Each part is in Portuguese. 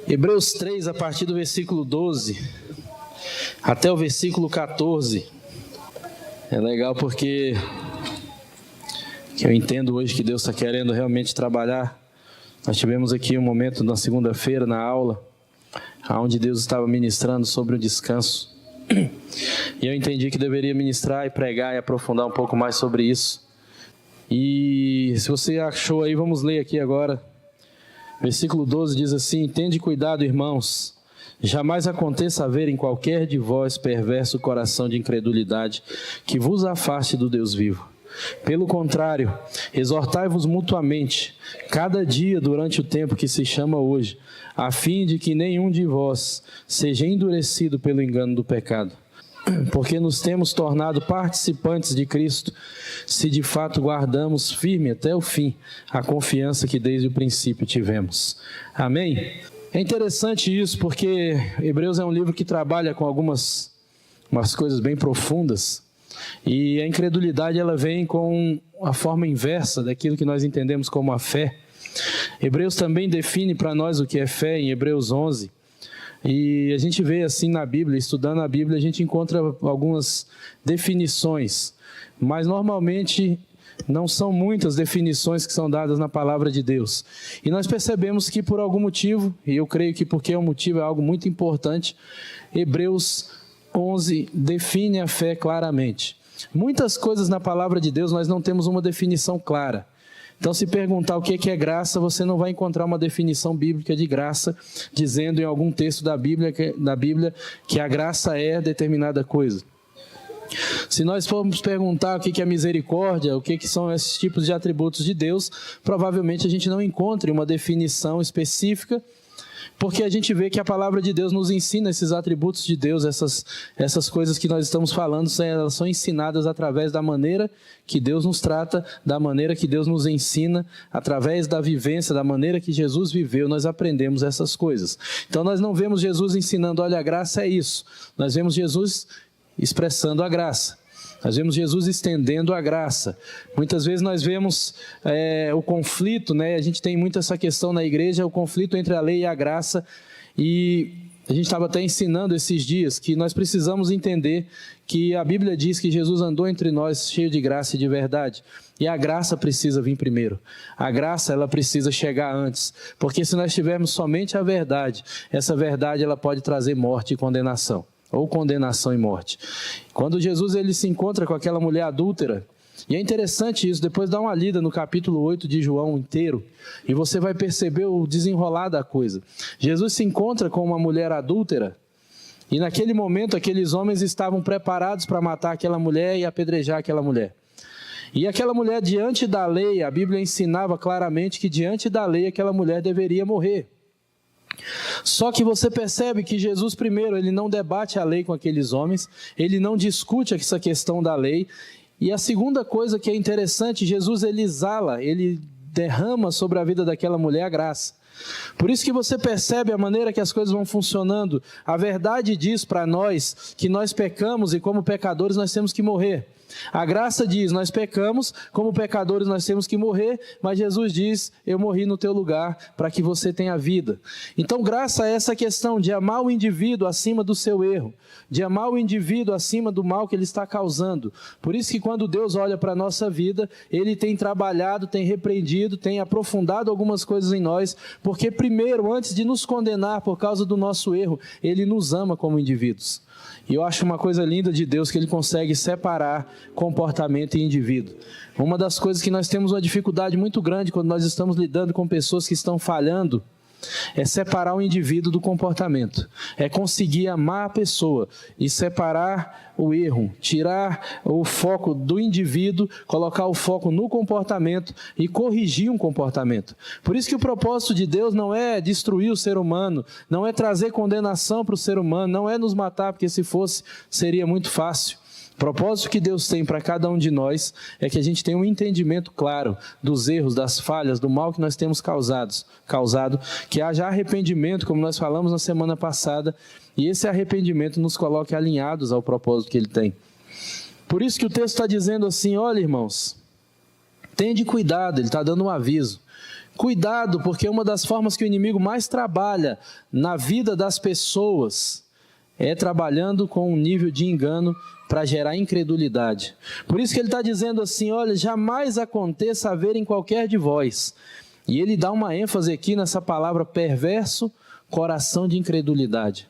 Hebreus 3, a partir do versículo 12 até o versículo 14. É legal porque eu entendo hoje que Deus está querendo realmente trabalhar. Nós tivemos aqui um momento na segunda-feira, na aula, onde Deus estava ministrando sobre o descanso. E eu entendi que deveria ministrar e pregar e aprofundar um pouco mais sobre isso. E se você achou aí, vamos ler aqui agora. Versículo 12 diz assim: tende cuidado, irmãos, jamais aconteça haver em qualquer de vós perverso coração de incredulidade, que vos afaste do Deus vivo. Pelo contrário, exortai-vos mutuamente, cada dia durante o tempo que se chama hoje, a fim de que nenhum de vós seja endurecido pelo engano do pecado. Porque nos temos tornado participantes de Cristo, se de fato guardamos firme até o fim a confiança que desde o princípio tivemos. Amém? É interessante isso, porque Hebreus é um livro que trabalha com umas coisas bem profundas, e a incredulidade ela vem com a forma inversa daquilo que nós entendemos como a fé. Hebreus também define para nós o que é fé em Hebreus 11. E a gente vê assim na Bíblia, estudando a Bíblia, a gente encontra algumas definições, mas normalmente não são muitas definições que são dadas na palavra de Deus. E nós percebemos que por algum motivo, e eu creio que porque o motivo é algo muito importante, Hebreus 11 define a fé claramente. Muitas coisas na palavra de Deus nós não temos uma definição clara. Então, se perguntar o que é graça, você não vai encontrar uma definição bíblica de graça, dizendo em algum texto da Bíblia que a graça é determinada coisa. Se nós formos perguntar o que é misericórdia, o que são esses tipos de atributos de Deus, provavelmente a gente não encontre uma definição específica, porque a gente vê que a palavra de Deus nos ensina esses atributos de Deus, essas coisas que nós estamos falando, elas são ensinadas através da maneira que Deus nos trata, da maneira que Deus nos ensina, através da vivência, da maneira que Jesus viveu, nós aprendemos essas coisas. Então nós não vemos Jesus ensinando, olha, a graça é isso. Nós vemos Jesus expressando a graça. Nós vemos Jesus estendendo a graça. Muitas vezes nós vemos o conflito, né? A gente tem muito essa questão na igreja, o conflito entre a lei e a graça. E a gente estava até ensinando esses dias que nós precisamos entender que a Bíblia diz que Jesus andou entre nós cheio de graça e de verdade. E a graça precisa vir primeiro. A graça, ela precisa chegar antes. Porque se nós tivermos somente a verdade, essa verdade ela pode trazer morte e condenação. Ou condenação e morte. Quando Jesus ele se encontra com aquela mulher adúltera, e é interessante isso, depois dá uma lida no capítulo 8 de João inteiro, e você vai perceber o desenrolar da coisa. Jesus se encontra com uma mulher adúltera, e naquele momento aqueles homens estavam preparados para matar aquela mulher e apedrejar aquela mulher. E aquela mulher diante da lei, a Bíblia ensinava claramente que diante da lei aquela mulher deveria morrer. Só que você percebe que Jesus primeiro, ele não debate a lei com aqueles homens, ele não discute essa questão da lei, e a segunda coisa que é interessante, Jesus ele exala, ele derrama sobre a vida daquela mulher a graça. Por isso que você percebe a maneira que as coisas vão funcionando. A verdade diz para nós que nós pecamos e como pecadores nós temos que morrer. A graça diz, nós pecamos, como pecadores nós temos que morrer, mas Jesus diz, eu morri no teu lugar para que você tenha vida. Então graça é essa questão de amar o indivíduo acima do seu erro, de amar o indivíduo acima do mal que ele está causando. Por isso que quando Deus olha para a nossa vida, Ele tem trabalhado, tem repreendido, tem aprofundado algumas coisas em nós, porque primeiro, antes de nos condenar por causa do nosso erro, Ele nos ama como indivíduos. E eu acho uma coisa linda de Deus que Ele consegue separar comportamento e indivíduo. Uma das coisas que nós temos uma dificuldade muito grande quando nós estamos lidando com pessoas que estão falhando é separar o indivíduo do comportamento. É conseguir amar a pessoa e separar o erro, tirar o foco do indivíduo, colocar o foco no comportamento e corrigir um comportamento. Por isso que o propósito de Deus não é destruir o ser humano, não é trazer condenação para o ser humano, não é nos matar, porque se fosse, seria muito fácil. O propósito que Deus tem para cada um de nós é que a gente tenha um entendimento claro dos erros, das falhas, do mal que nós temos causado, que haja arrependimento, como nós falamos na semana passada, e esse arrependimento nos coloque alinhados ao propósito que Ele tem. Por isso que o texto está dizendo assim, olha irmãos, tende cuidado, ele está dando um aviso. Cuidado, porque uma das formas que o inimigo mais trabalha na vida das pessoas é trabalhando com um nível de engano para gerar incredulidade. Por isso que ele está dizendo assim, olha, jamais aconteça haver em qualquer de vós. E ele dá uma ênfase aqui nessa palavra perverso, coração de incredulidade.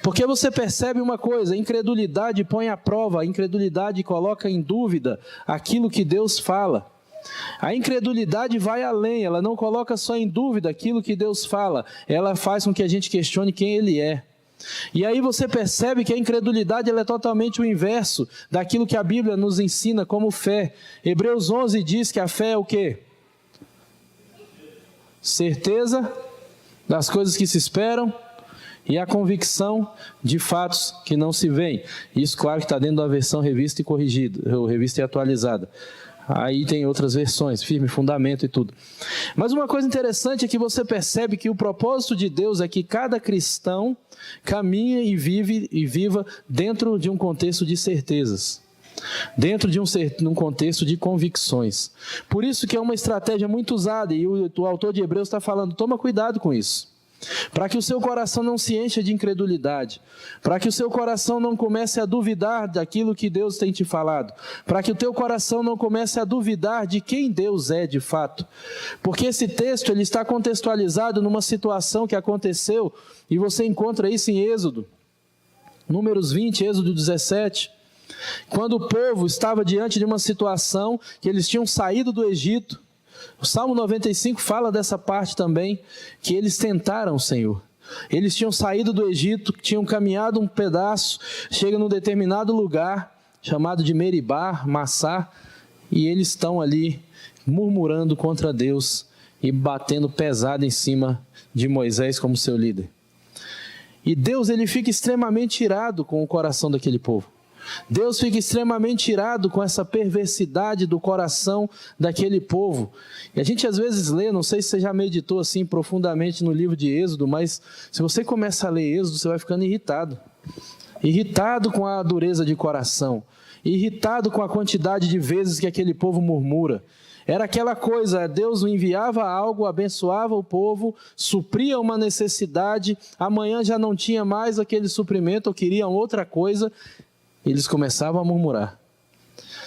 Porque você percebe uma coisa, a incredulidade põe à prova, a incredulidade coloca em dúvida aquilo que Deus fala. A incredulidade vai além, ela não coloca só em dúvida aquilo que Deus fala, ela faz com que a gente questione quem Ele é. E aí você percebe que a incredulidade ela é totalmente o inverso daquilo que a Bíblia nos ensina como fé. Hebreus 11 diz que a fé é o quê? Certeza das coisas que se esperam e a convicção de fatos que não se veem. Isso, claro, que está dentro da versão revista e corrigida, ou revista e atualizada. Aí tem outras versões, firme fundamento e tudo. Mas uma coisa interessante é que você percebe que o propósito de Deus é que cada cristão caminhe e viva dentro de um contexto de certezas, dentro de um contexto de convicções. Por isso que é uma estratégia muito usada, e o autor de Hebreus está falando, toma cuidado com isso. Para que o seu coração não se encha de incredulidade, para que o seu coração não comece a duvidar daquilo que Deus tem te falado, para que o teu coração não comece a duvidar de quem Deus é de fato, porque esse texto ele está contextualizado numa situação que aconteceu, e você encontra isso em Êxodo, Números 20, Êxodo 17, quando o povo estava diante de uma situação que eles tinham saído do Egito. O Salmo 95 fala dessa parte também, que eles tentaram o Senhor. Eles tinham saído do Egito, tinham caminhado um pedaço, chegam num determinado lugar, chamado de Meribá, Massá, e eles estão ali murmurando contra Deus e batendo pesado em cima de Moisés como seu líder. E Deus ele fica extremamente irado com o coração daquele povo. Deus fica extremamente irado com essa perversidade do coração daquele povo. E a gente às vezes lê, não sei se você já meditou assim profundamente no livro de Êxodo, mas se você começa a ler Êxodo, você vai ficando irritado. Irritado com a dureza de coração, irritado com a quantidade de vezes que aquele povo murmura. Era aquela coisa, Deus enviava algo, abençoava o povo, supria uma necessidade, amanhã já não tinha mais aquele suprimento, ou queriam outra coisa, eles começavam a murmurar.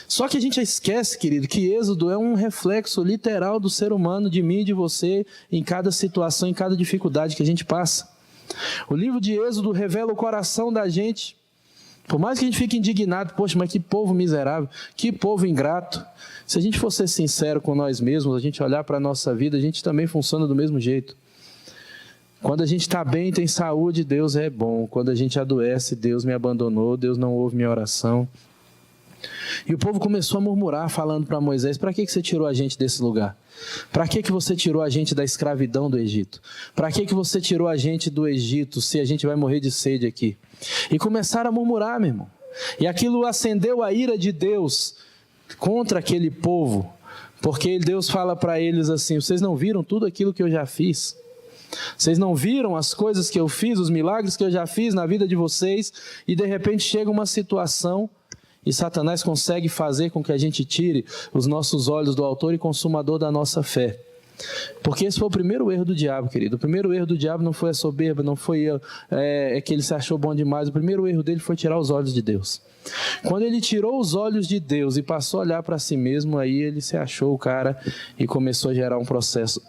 Só que a gente esquece, querido, que Êxodo é um reflexo literal do ser humano, de mim e de você, em cada situação, em cada dificuldade que a gente passa. O livro de Êxodo revela o coração da gente. Por mais que a gente fique indignado, poxa, mas que povo miserável, que povo ingrato. Se a gente for ser sincero com nós mesmos, a gente olhar para a nossa vida, a gente também funciona do mesmo jeito. Quando a gente está bem, tem saúde, Deus é bom. Quando a gente adoece, Deus me abandonou, Deus não ouve minha oração. E o povo começou a murmurar, falando para Moisés, para que você tirou a gente desse lugar? Para que você tirou a gente da escravidão do Egito? Para que você tirou a gente do Egito, se a gente vai morrer de sede aqui? E começaram a murmurar, meu irmão. E aquilo acendeu a ira de Deus contra aquele povo, porque Deus fala para eles assim, vocês não viram tudo aquilo que eu já fiz? Vocês não viram as coisas que eu fiz, os milagres que eu já fiz na vida de vocês, e de repente chega uma situação e Satanás consegue fazer com que a gente tire os nossos olhos do autor e consumador da nossa fé. Porque esse foi o primeiro erro do diabo, querido. O primeiro erro do diabo não foi a soberba, não foi que ele se achou bom demais. O primeiro erro dele foi tirar os olhos de Deus. Quando ele tirou os olhos de Deus e passou a olhar para si mesmo, aí ele se achou o cara e começou a gerar um processo,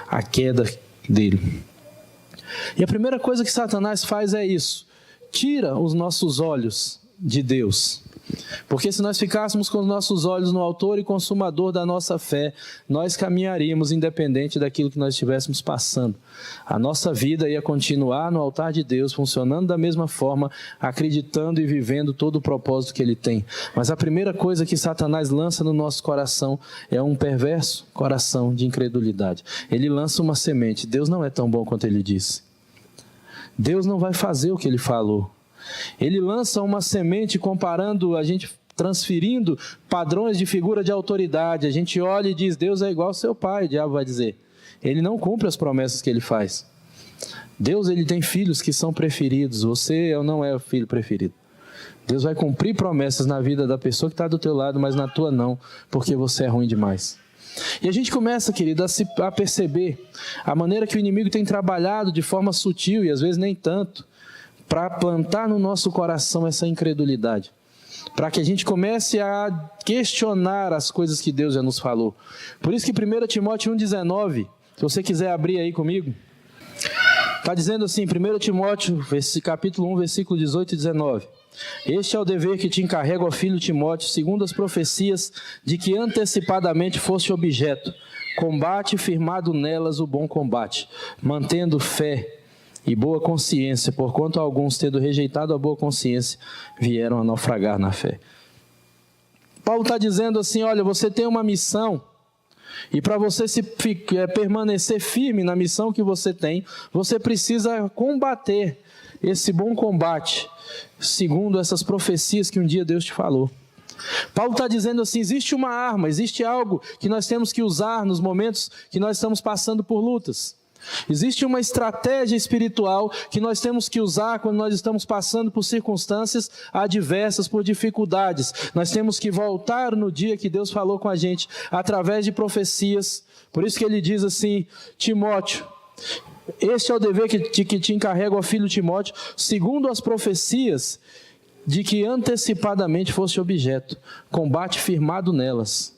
a queda dele. E a primeira coisa que Satanás faz é isso: tira os nossos olhos de Deus. Porque se nós ficássemos com os nossos olhos no autor e consumador da nossa fé, nós caminharíamos independente daquilo que nós estivéssemos passando. A nossa vida ia continuar no altar de Deus, funcionando da mesma forma, acreditando e vivendo todo o propósito que Ele tem. Mas a primeira coisa que Satanás lança no nosso coração é um perverso coração de incredulidade. Ele lança uma semente. Deus não é tão bom quanto Ele disse. Deus não vai fazer o que Ele falou. Ele lança uma semente comparando, a gente transferindo padrões de figura de autoridade. A gente olha e diz, Deus é igual ao seu pai, o diabo vai dizer. Ele não cumpre as promessas que ele faz. Deus ele tem filhos que são preferidos, você não é o filho preferido. Deus vai cumprir promessas na vida da pessoa que está do teu lado, mas na tua não, porque você é ruim demais. E a gente começa, querido, a perceber a maneira que o inimigo tem trabalhado de forma sutil, e às vezes nem tanto, para plantar no nosso coração essa incredulidade, para que a gente comece a questionar as coisas que Deus já nos falou. Por isso que 1 Timóteo 1,19, se você quiser abrir aí comigo, está dizendo assim, 1 Timóteo, capítulo 1, versículo 18 e 19. Este é o dever que te encarrego, ó filho Timóteo, segundo as profecias de que antecipadamente foste objeto. Combate firmado nelas o bom combate, mantendo fé e boa consciência, porquanto alguns, tendo rejeitado a boa consciência, vieram a naufragar na fé. Paulo está dizendo assim, olha, você tem uma missão, e para você permanecer firme na missão que você tem, você precisa combater esse bom combate, segundo essas profecias que um dia Deus te falou. Paulo está dizendo assim, existe uma arma, existe algo que nós temos que usar nos momentos que nós estamos passando por lutas. Existe uma estratégia espiritual que nós temos que usar quando nós estamos passando por circunstâncias adversas, por dificuldades. Nós temos que voltar no dia que Deus falou com a gente, através de profecias. Por isso que ele diz assim, Timóteo, este é o dever que te encarrego, ó filho Timóteo, segundo as profecias de que antecipadamente foste objeto, combate firmado nelas,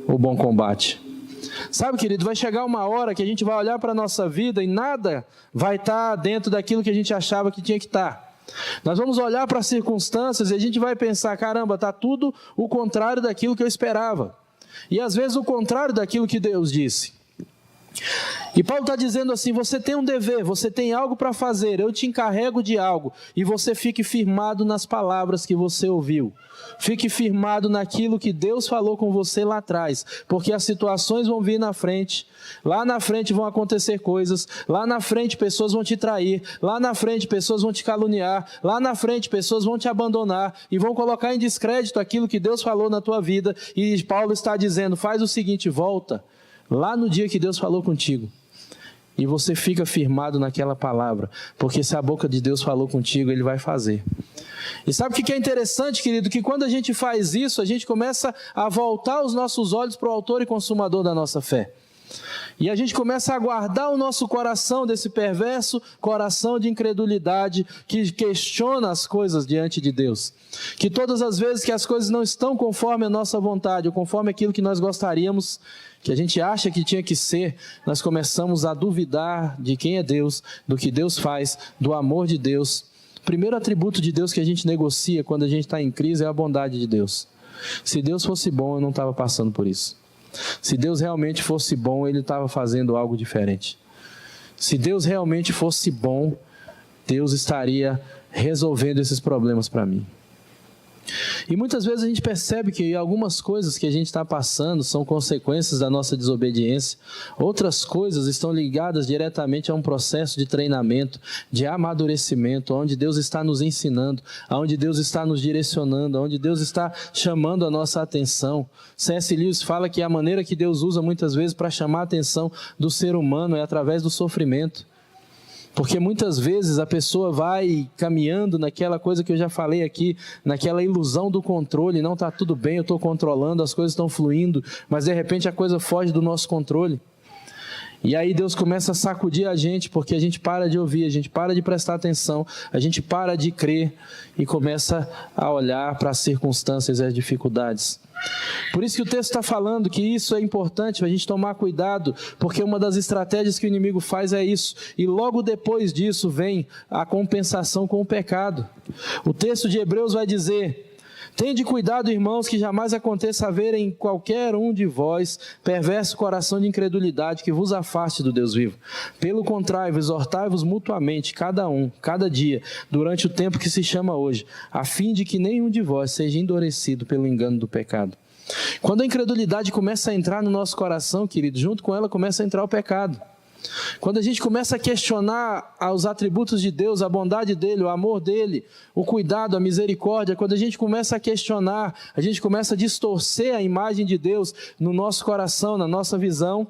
o bom combate. Sabe, querido, vai chegar uma hora que a gente vai olhar para a nossa vida e nada vai estar dentro daquilo que a gente achava que tinha que estar. Nós vamos olhar para as circunstâncias e a gente vai pensar, caramba, está tudo o contrário daquilo que eu esperava. E às vezes o contrário daquilo que Deus disse. E Paulo está dizendo assim, você tem um dever, você tem algo para fazer, eu te encarrego de algo, e você fique firmado nas palavras que você ouviu. Fique firmado naquilo que Deus falou com você lá atrás, porque as situações vão vir na frente, lá na frente vão acontecer coisas, lá na frente pessoas vão te trair, lá na frente pessoas vão te caluniar, lá na frente pessoas vão te abandonar e vão colocar em descrédito aquilo que Deus falou na tua vida. E Paulo está dizendo, faz o seguinte, volta lá no dia que Deus falou contigo. E você fica firmado naquela palavra, porque se a boca de Deus falou contigo, Ele vai fazer. E sabe o que é interessante, querido? Que quando a gente faz isso, a gente começa a voltar os nossos olhos para o autor e consumador da nossa fé. E a gente começa a guardar o nosso coração desse perverso coração de incredulidade que questiona as coisas diante de Deus. Que todas as vezes que as coisas não estão conforme a nossa vontade, ou conforme aquilo que nós gostaríamos, que a gente acha que tinha que ser, nós começamos a duvidar de quem é Deus, do que Deus faz, do amor de Deus. O primeiro atributo de Deus que a gente negocia quando a gente está em crise é a bondade de Deus. Se Deus fosse bom, eu não estava passando por isso. Se Deus realmente fosse bom, Ele estava fazendo algo diferente. Se Deus realmente fosse bom, Deus estaria resolvendo esses problemas para mim. E muitas vezes a gente percebe que algumas coisas que a gente está passando são consequências da nossa desobediência. Outras coisas estão ligadas diretamente a um processo de treinamento, de amadurecimento, onde Deus está nos ensinando, onde Deus está nos direcionando, onde Deus está chamando a nossa atenção. C.S. Lewis fala que a maneira que Deus usa muitas vezes para chamar a atenção do ser humano é através do sofrimento. Porque muitas vezes a pessoa vai caminhando naquela coisa que eu já falei aqui, naquela ilusão do controle, não está tudo bem, eu estou controlando, as coisas estão fluindo, mas de repente a coisa foge do nosso controle. E aí Deus começa a sacudir a gente, porque a gente para de ouvir, a gente para de prestar atenção, a gente para de crer e começa a olhar para as circunstâncias e as dificuldades. Por isso que o texto está falando que isso é importante para a gente tomar cuidado, porque uma das estratégias que o inimigo faz é isso, e logo depois disso vem a compensação com o pecado. O texto de Hebreus vai dizer: tende cuidado, irmãos, que jamais aconteça haver em qualquer um de vós perverso coração de incredulidade que vos afaste do Deus vivo. Pelo contrário, exortai-vos mutuamente, cada dia, durante o tempo que se chama hoje, a fim de que nenhum de vós seja endurecido pelo engano do pecado. Quando a incredulidade começa a entrar no nosso coração, querido, junto com ela começa a entrar o pecado. Quando a gente começa a questionar os atributos de Deus, a bondade dEle, o amor dEle, o cuidado, a misericórdia, quando a gente começa a questionar, a gente começa a distorcer a imagem de Deus no nosso coração, na nossa visão,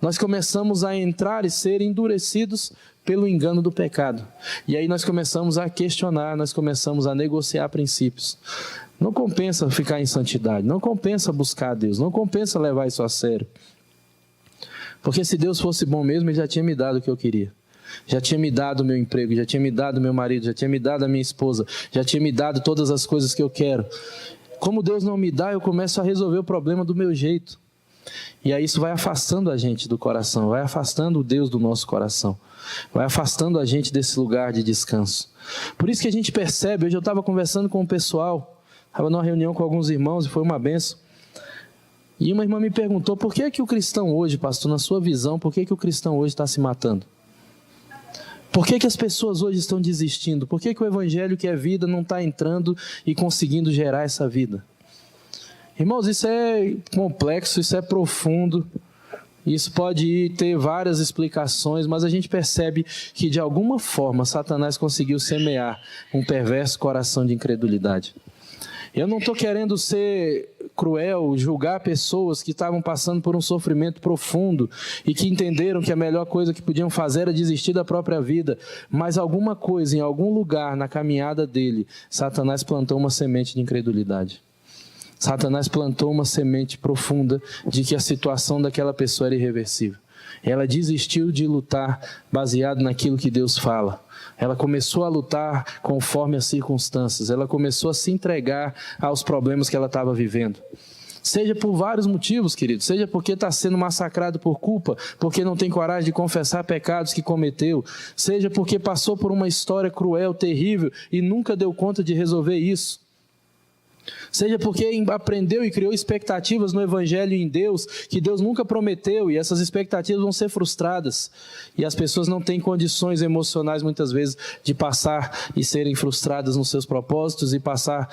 nós começamos a entrar e ser endurecidos pelo engano do pecado. E aí nós começamos a questionar, nós começamos a negociar princípios. Não compensa ficar em santidade, não compensa buscar a Deus, não compensa levar isso a sério. Porque se Deus fosse bom mesmo, Ele já tinha me dado o que eu queria. Já tinha me dado o meu emprego, já tinha me dado o meu marido, já tinha me dado a minha esposa, já tinha me dado todas as coisas que eu quero. Como Deus não me dá, eu começo a resolver o problema do meu jeito. E aí isso vai afastando a gente do coração, vai afastando o Deus do nosso coração, vai afastando a gente desse lugar de descanso. Por isso que a gente percebe, hoje eu estava conversando com o pessoal, estava numa reunião com alguns irmãos e foi uma bênção. E uma irmã me perguntou, por que que o cristão hoje, pastor, na sua visão, por que que o cristão hoje está se matando? Por que que as pessoas hoje estão desistindo? Por que que o evangelho que é vida não está entrando e conseguindo gerar essa vida? Irmãos, isso é complexo, isso é profundo, isso pode ter várias explicações, mas a gente percebe que de alguma forma Satanás conseguiu semear um perverso coração de incredulidade. Eu não estou querendo ser cruel, julgar pessoas que estavam passando por um sofrimento profundo e que entenderam que a melhor coisa que podiam fazer era desistir da própria vida, mas alguma coisa, em algum lugar na caminhada dele, Satanás plantou uma semente de incredulidade. Satanás plantou uma semente profunda de que a situação daquela pessoa era irreversível. Ela desistiu de lutar baseado naquilo que Deus fala. Ela começou a lutar conforme as circunstâncias. Ela começou a se entregar aos problemas que ela estava vivendo. Seja por vários motivos, querido. Seja porque está sendo massacrado por culpa, porque não tem coragem de confessar pecados que cometeu. Seja porque passou por uma história cruel, terrível e nunca deu conta de resolver isso. Seja porque aprendeu e criou expectativas no Evangelho e em Deus, que Deus nunca prometeu, e essas expectativas vão ser frustradas. E as pessoas não têm condições emocionais, muitas vezes, de passar e serem frustradas nos seus propósitos e passar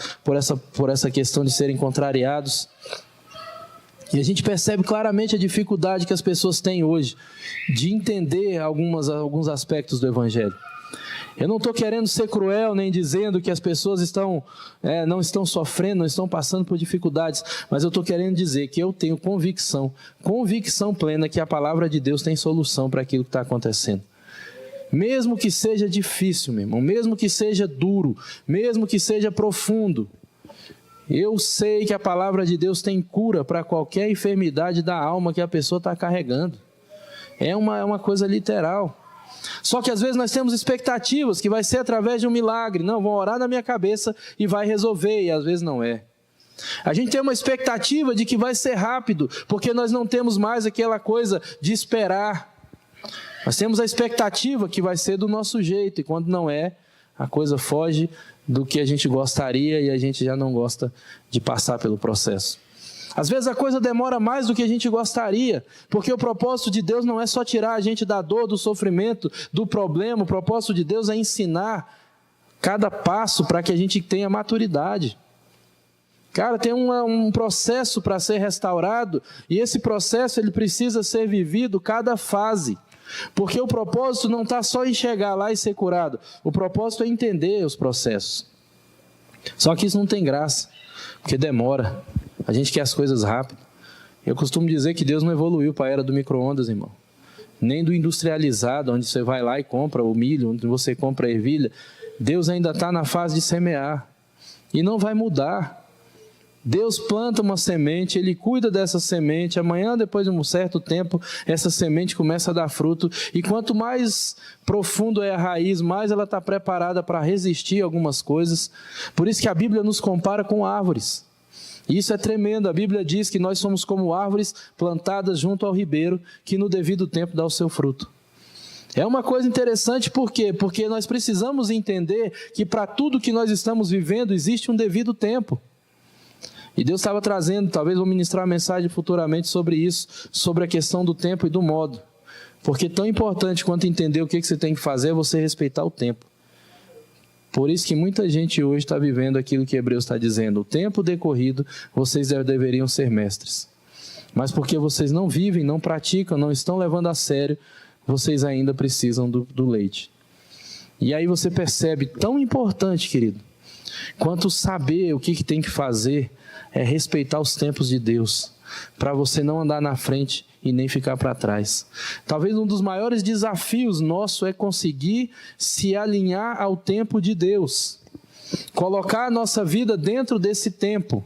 por essa questão de serem contrariados. E a gente percebe claramente a dificuldade que as pessoas têm hoje de entender alguns aspectos do Evangelho. Eu não estou querendo ser cruel, nem dizendo que as pessoas não estão sofrendo, não estão passando por dificuldades, mas eu estou querendo dizer que eu tenho convicção plena que a palavra de Deus tem solução para aquilo que está acontecendo. Mesmo que seja difícil, meu irmão, mesmo que seja duro, mesmo que seja profundo, eu sei que a palavra de Deus tem cura para qualquer enfermidade da alma que a pessoa está carregando. É uma coisa literal. Só que às vezes nós temos expectativas que vai ser através de um milagre. Não, vão orar na minha cabeça e vai resolver, e às vezes não é. A gente tem uma expectativa de que vai ser rápido, porque nós não temos mais aquela coisa de esperar. Nós temos a expectativa que vai ser do nosso jeito, e quando não é, a coisa foge do que a gente gostaria e a gente já não gosta de passar pelo processo. Às vezes a coisa demora mais do que a gente gostaria, porque o propósito de Deus não é só tirar a gente da dor, do sofrimento, do problema. O propósito de Deus é ensinar cada passo para que a gente tenha maturidade. Cara, tem um processo para ser restaurado, e esse processo ele precisa ser vivido cada fase. Porque o propósito não está só em chegar lá e ser curado. O propósito é entender os processos. Só que isso não tem graça, porque demora. A gente quer as coisas rápido. Eu costumo dizer que Deus não evoluiu para a era do micro-ondas, irmão. Nem do industrializado, onde você vai lá e compra o milho, onde você compra a ervilha. Deus ainda está na fase de semear. E não vai mudar. Deus planta uma semente, Ele cuida dessa semente. Amanhã, depois de um certo tempo, essa semente começa a dar fruto. E quanto mais profundo é a raiz, mais ela está preparada para resistir a algumas coisas. Por isso que a Bíblia nos compara com árvores. Isso é tremendo. A Bíblia diz que nós somos como árvores plantadas junto ao ribeiro, que no devido tempo dá o seu fruto. É uma coisa interessante, por quê? Porque nós precisamos entender que para tudo que nós estamos vivendo existe um devido tempo. E Deus estava trazendo, talvez vou ministrar uma mensagem futuramente sobre isso, sobre a questão do tempo e do modo. Porque tão importante quanto entender o que você tem que fazer é você respeitar o tempo. Por isso que muita gente hoje está vivendo aquilo que Hebreus está dizendo. O tempo decorrido, vocês deveriam ser mestres. Mas porque vocês não vivem, não praticam, não estão levando a sério, vocês ainda precisam do leite. E aí você percebe, tão importante, querido, quanto saber o que tem que fazer, é respeitar os tempos de Deus, para você não andar na frente e nem ficar para trás. Talvez um dos maiores desafios nosso é conseguir se alinhar ao tempo de Deus. colocar a nossa vida dentro desse tempo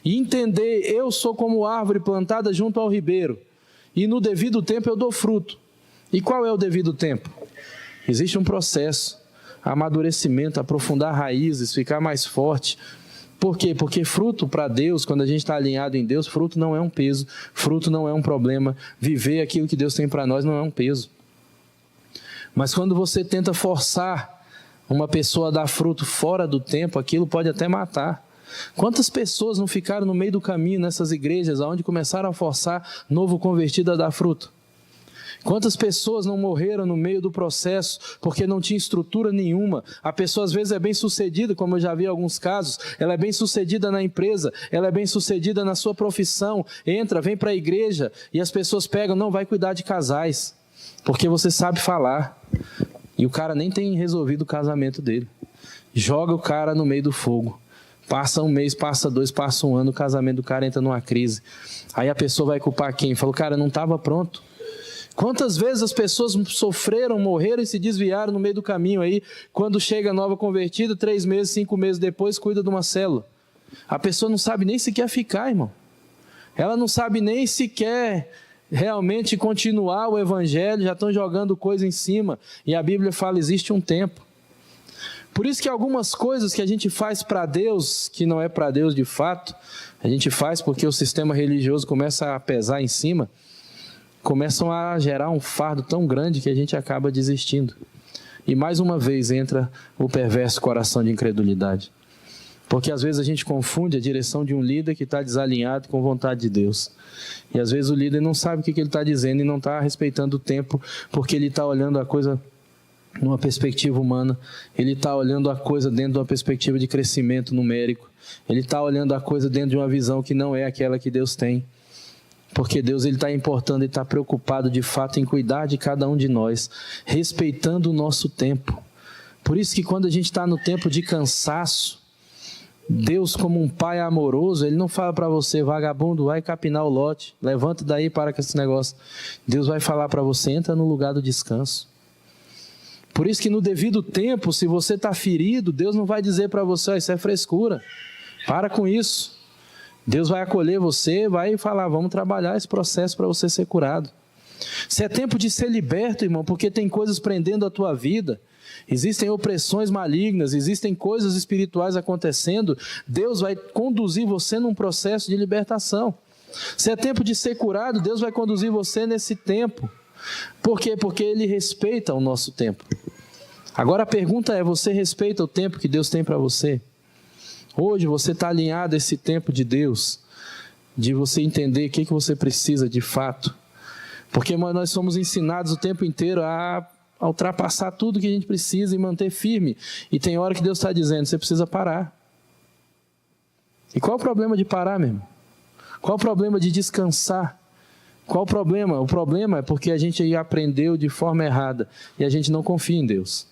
e entender, eu sou como árvore plantada junto ao ribeiro, e no devido tempo eu dou fruto. E qual é o devido tempo? Existe um processo, amadurecimento, aprofundar raízes, ficar mais forte. Por quê? Porque fruto para Deus, quando a gente está alinhado em Deus, fruto não é um peso, fruto não é um problema. Viver aquilo que Deus tem para nós não é um peso. Mas quando você tenta forçar uma pessoa a dar fruto fora do tempo, aquilo pode até matar. Quantas pessoas não ficaram no meio do caminho nessas igrejas, onde começaram a forçar novo convertido a dar fruto? Quantas pessoas não morreram no meio do processo porque não tinha estrutura nenhuma? A pessoa às vezes é bem sucedida, como eu já vi em alguns casos, ela é bem sucedida na empresa, ela é bem sucedida na sua profissão, entra, vem para a igreja e as pessoas pegam, não, vai cuidar de casais, porque você sabe falar. E o cara nem tem resolvido o casamento dele. Joga o cara no meio do fogo. Passa um mês, passa dois, passa um ano, o casamento do cara entra numa crise. Aí a pessoa vai culpar quem? Falou, cara, não estava pronto. Quantas vezes as pessoas sofreram, morreram e se desviaram no meio do caminho aí, quando chega nova convertida, 3 meses, 5 meses depois, cuida de uma célula. A pessoa não sabe nem se quer ficar, irmão. Ela não sabe nem se quer realmente continuar o evangelho, já estão jogando coisa em cima. E a Bíblia fala, existe um tempo. Por isso que algumas coisas que a gente faz para Deus, que não é para Deus de fato, a gente faz porque o sistema religioso começa a pesar em cima, começam a gerar um fardo tão grande que a gente acaba desistindo. E mais uma vez entra o perverso coração de incredulidade. Porque às vezes a gente confunde a direção de um líder que está desalinhado com a vontade de Deus. E às vezes o líder não sabe o que ele está dizendo e não está respeitando o tempo, porque ele está olhando a coisa numa perspectiva humana, ele está olhando a coisa dentro de uma perspectiva de crescimento numérico, ele está olhando a coisa dentro de uma visão que não é aquela que Deus tem. Porque Deus está importando, Ele está preocupado de fato em cuidar de cada um de nós, respeitando o nosso tempo. Por isso que quando a gente está no tempo de cansaço, Deus, como um pai amoroso, Ele não fala para você, vagabundo, vai capinar o lote, levanta daí, para com esse negócio. Deus vai falar para você, entra no lugar do descanso. Por isso que no devido tempo, se você está ferido, Deus não vai dizer para você, isso é frescura, para com isso. Deus vai acolher você, vai falar, vamos trabalhar esse processo para você ser curado. Se é tempo de ser liberto, irmão, porque tem coisas prendendo a tua vida, existem opressões malignas, existem coisas espirituais acontecendo, Deus vai conduzir você num processo de libertação. Se é tempo de ser curado, Deus vai conduzir você nesse tempo. Por quê? Porque Ele respeita o nosso tempo. Agora a pergunta é, você respeita o tempo que Deus tem para você? Hoje você está alinhado a esse tempo de Deus, de você entender o que você precisa de fato. Porque nós somos ensinados o tempo inteiro a ultrapassar tudo que a gente precisa e manter firme. E tem hora que Deus está dizendo, você precisa parar. E qual o problema de parar, meu irmão? Qual o problema de descansar? Qual o problema? O problema é porque a gente aprendeu de forma errada e a gente não confia em Deus.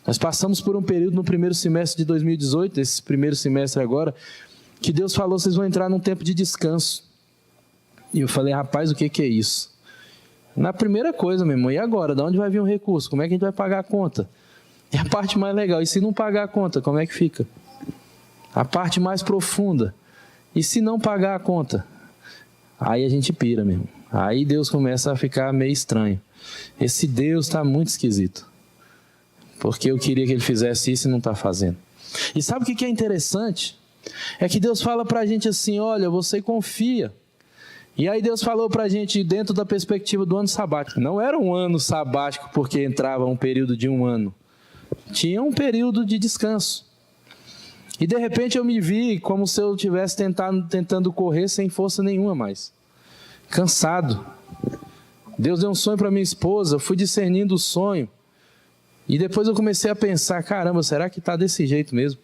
Nós passamos por um período no primeiro semestre de 2018, esse primeiro semestre agora, que Deus falou, vocês vão entrar num tempo de descanso. E eu falei, rapaz, o que é isso? Na primeira coisa, meu irmão, e agora? De onde vai vir o recurso? Como é que a gente vai pagar a conta? E a parte mais legal, e se não pagar a conta, como é que fica? A parte mais profunda, e se não pagar a conta? Aí a gente pira, meu irmão. Aí Deus começa a ficar meio estranho. Esse Deus está muito esquisito. Porque eu queria que Ele fizesse isso e não está fazendo. E sabe o que é interessante? É que Deus fala para a gente assim, olha, você confia. E aí Deus falou para a gente dentro da perspectiva do ano sabático. Não era um ano sabático porque entrava um período de um ano. Tinha um período de descanso. E de repente eu me vi como se eu estivesse tentando correr sem força nenhuma mais. Cansado. Deus deu um sonho para minha esposa, eu fui discernindo o sonho. E depois eu comecei a pensar, caramba, será que está desse jeito mesmo?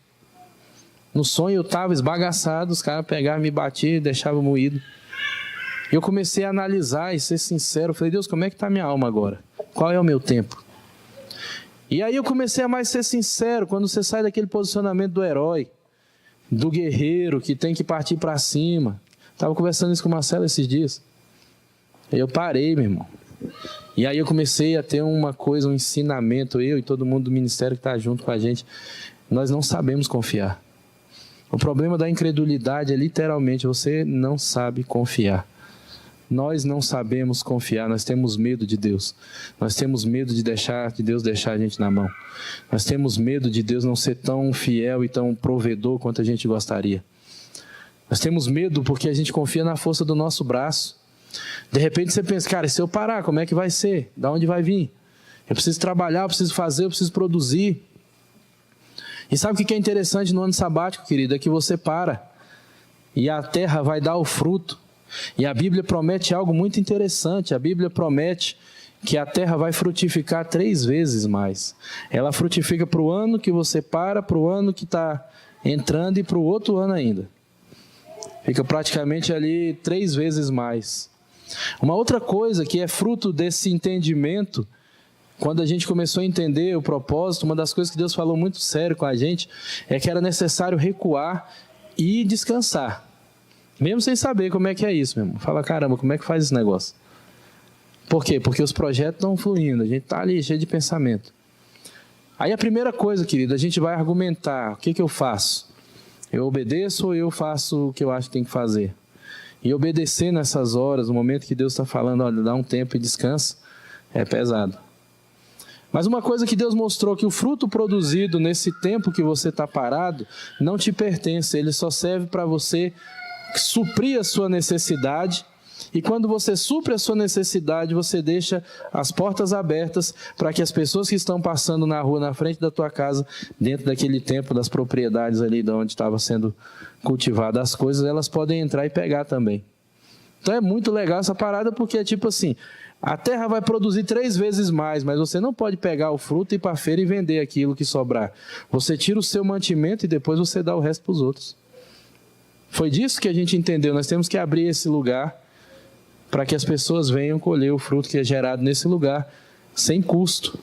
No sonho eu estava esbagaçado, os caras pegavam, me batiam e deixavam moído. Eu comecei a analisar e ser sincero, eu falei, Deus, como é que está minha alma agora? Qual é o meu tempo? E aí eu comecei a mais ser sincero, quando você sai daquele posicionamento do herói, do guerreiro, que tem que partir para cima. Estava conversando isso com o Marcelo esses dias. E eu parei, meu irmão. E aí eu comecei a ter uma coisa, um ensinamento, eu e todo mundo do ministério que está junto com a gente, nós não sabemos confiar. O problema da incredulidade é literalmente, você não sabe confiar. Nós não sabemos confiar, nós temos medo de Deus. Nós temos medo de Deus deixar a gente na mão. Nós temos medo de Deus não ser tão fiel e tão provedor quanto a gente gostaria. Nós temos medo porque a gente confia na força do nosso braço. De repente você pensa, cara, se eu parar, como é que vai ser? Da onde vai vir? Eu preciso trabalhar, eu preciso fazer, eu preciso produzir. E sabe o que é interessante no ano sabático, querido? É que você para e a terra vai dar o fruto. E a Bíblia promete algo muito interessante. A Bíblia promete que a terra vai frutificar 3 vezes mais. Ela frutifica para o ano que você para o ano que está entrando e para o outro ano ainda. Fica praticamente ali 3 vezes mais. Uma outra coisa que é fruto desse entendimento, quando a gente começou a entender o propósito, uma das coisas que Deus falou muito sério com a gente, é que era necessário recuar e descansar. Mesmo sem saber como é que é isso, meu irmão. Fala, caramba, como é que faz esse negócio? Por quê? Porque os projetos estão fluindo, a gente está ali cheio de pensamento. Aí a primeira coisa, querido, a gente vai argumentar, o que eu faço? Eu obedeço ou eu faço o que eu acho que tem que fazer? E obedecer nessas horas, no momento que Deus está falando, olha, dá um tempo e descansa, é pesado. Mas uma coisa que Deus mostrou, que o fruto produzido nesse tempo que você está parado, não te pertence, ele só serve para você suprir a sua necessidade, e quando você supre a sua necessidade, você deixa as portas abertas para que as pessoas que estão passando na rua, na frente da tua casa, dentro daquele tempo das propriedades ali de onde estava sendo cultivadas as coisas, elas podem entrar e pegar também. Então é muito legal essa parada, porque é tipo assim, a terra vai produzir 3 vezes mais, mas você não pode pegar o fruto e ir para a feira e vender aquilo que sobrar. Você tira o seu mantimento e depois você dá o resto para os outros. Foi disso que a gente entendeu. Nós temos que abrir esse lugar para que as pessoas venham colher o fruto que é gerado nesse lugar, sem custo,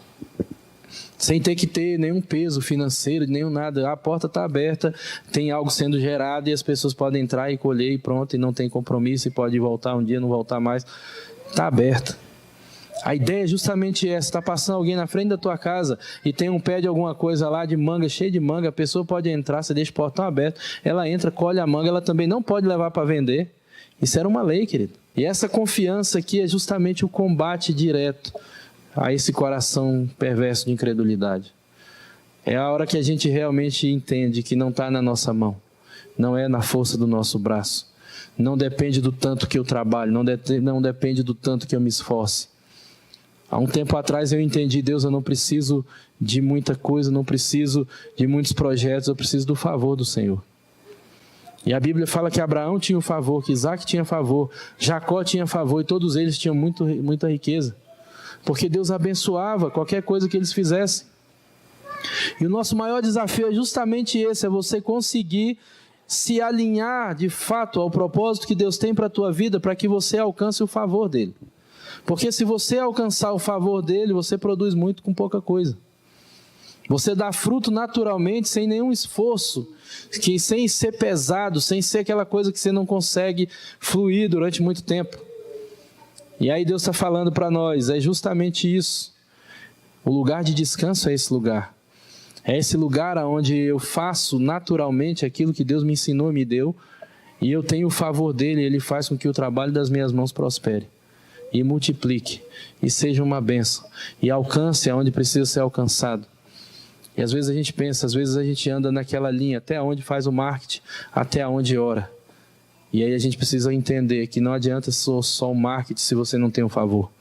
sem ter que ter nenhum peso financeiro, nenhum nada. A porta está aberta, tem algo sendo gerado e as pessoas podem entrar e colher e pronto, e não tem compromisso, e pode voltar um dia, não voltar mais. Está aberta. A ideia é justamente essa. Está passando alguém na frente da tua casa e tem um pé de alguma coisa lá de manga, cheio de manga, a pessoa pode entrar, você deixa o portão aberto, ela entra, colhe a manga, ela também não pode levar para vender. Isso era uma lei, querido. E essa confiança aqui é justamente o combate direto a esse coração perverso de incredulidade. É a hora que a gente realmente entende que não está na nossa mão, não é na força do nosso braço, não depende do tanto que eu trabalho, não depende do tanto que eu me esforce. Há um tempo atrás eu entendi, Deus, eu não preciso de muita coisa, não preciso de muitos projetos, eu preciso do favor do Senhor. E a Bíblia fala que Abraão tinha o favor, que Isaac tinha favor, Jacó tinha favor, e todos eles tinham muita riqueza. Porque Deus abençoava qualquer coisa que eles fizessem. E o nosso maior desafio é justamente esse, é você conseguir se alinhar de fato ao propósito que Deus tem para a tua vida, para que você alcance o favor dele. Porque se você alcançar o favor dele, você produz muito com pouca coisa. Você dá fruto naturalmente, sem nenhum esforço, sem ser pesado, sem ser aquela coisa que você não consegue fluir durante muito tempo. E aí Deus está falando para nós, é justamente isso. O lugar de descanso é esse lugar. É esse lugar onde eu faço naturalmente aquilo que Deus me ensinou e me deu, e eu tenho o favor dele, e ele faz com que o trabalho das minhas mãos prospere. E multiplique, e seja uma bênção, e alcance aonde precisa ser alcançado. E às vezes a gente pensa, às vezes a gente anda naquela linha, até onde faz o marketing, até onde ora. E aí a gente precisa entender que não adianta só o marketing se você não tem o favor.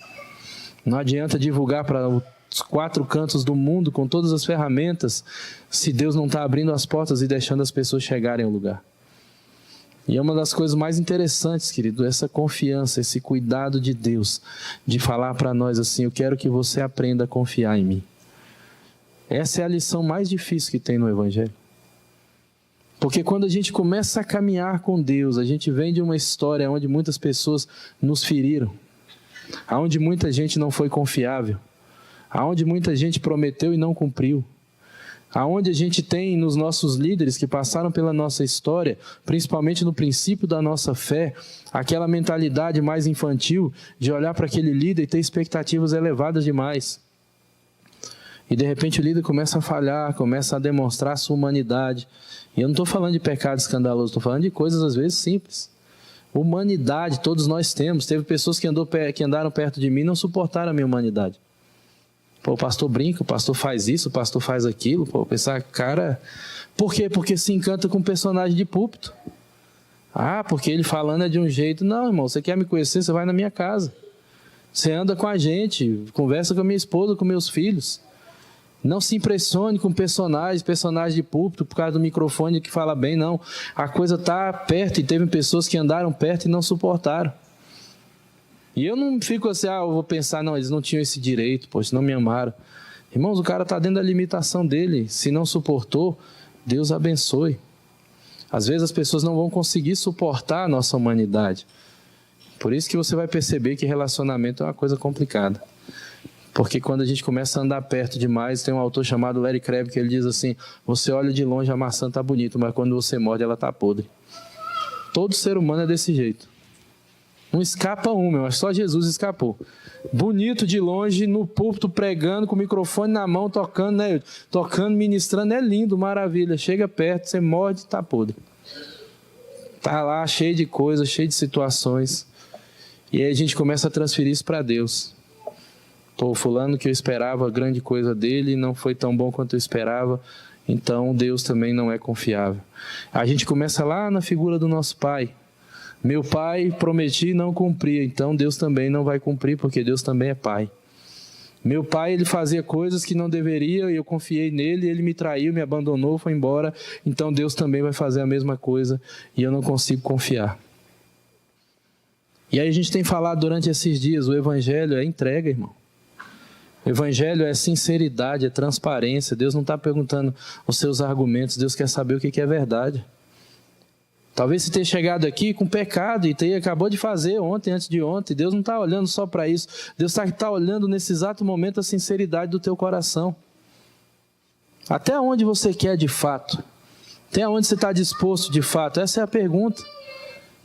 Não adianta divulgar para os 4 cantos do mundo com todas as ferramentas, se Deus não está abrindo as portas e deixando as pessoas chegarem ao lugar. E é uma das coisas mais interessantes, querido, essa confiança, esse cuidado de Deus, de falar para nós assim, eu quero que você aprenda a confiar em mim. Essa é a lição mais difícil que tem no Evangelho. Porque quando a gente começa a caminhar com Deus, a gente vem de uma história onde muitas pessoas nos feriram, onde muita gente não foi confiável, onde muita gente prometeu e não cumpriu, Aonde a gente tem nos nossos líderes que passaram pela nossa história, principalmente no princípio da nossa fé, aquela mentalidade mais infantil de olhar para aquele líder e ter expectativas elevadas demais. E de repente o líder começa a falhar, começa a demonstrar a sua humanidade. E eu não estou falando de pecado escandaloso, estou falando de coisas às vezes simples. Humanidade, todos nós temos. Teve pessoas que andaram perto de mim e não suportaram a minha humanidade. Pô, o pastor brinca, o pastor faz isso, o pastor faz aquilo. Pô, pensar, cara... Por quê? Porque se encanta com um personagem de púlpito. Ah, porque ele falando é de um jeito. Não, irmão, você quer me conhecer, você vai na minha casa. Você anda com a gente, conversa com a minha esposa, com meus filhos. Não se impressione com personagem de púlpito, por causa do microfone que fala bem, não. A coisa está perto e teve pessoas que andaram perto e não suportaram. E eu não fico assim, eu vou pensar, não, eles não tinham esse direito, pois não me amaram. Irmãos, o cara está dentro da limitação dele. Se não suportou, Deus abençoe. Às vezes as pessoas não vão conseguir suportar a nossa humanidade. Por isso que você vai perceber que relacionamento é uma coisa complicada. Porque quando a gente começa a andar perto demais, tem um autor chamado Larry Crabb que ele diz assim, você olha de longe, a maçã está bonita, mas quando você morde, ela está podre. Todo ser humano é desse jeito. Não escapa mas só Jesus escapou. Bonito de longe, no púlpito, pregando, com o microfone na mão, tocando, né? Tocando, ministrando, é lindo, maravilha. Chega perto, você morde, está podre. Está lá cheio de coisas, cheio de situações. E aí a gente começa a transferir isso para Deus. Pô, fulano que eu esperava grande coisa dele, não foi tão bom quanto eu esperava, então Deus também não é confiável. A gente começa lá na figura do nosso pai. Meu pai prometi e não cumpria, então Deus também não vai cumprir, porque Deus também é pai. Meu pai, ele fazia coisas que não deveria, e eu confiei nele, ele me traiu, me abandonou, foi embora, então Deus também vai fazer a mesma coisa, e eu não consigo confiar. E aí a gente tem falado durante esses dias, o evangelho é entrega, irmão. O evangelho é sinceridade, é transparência. Deus não está perguntando os seus argumentos, Deus quer saber o que é verdade. Talvez você tenha chegado aqui com pecado e acabou de fazer ontem, antes de ontem. Deus não está olhando só para isso. Deus está olhando nesse exato momento a sinceridade do teu coração. Até onde você quer de fato? Até onde você está disposto de fato? Essa é a pergunta.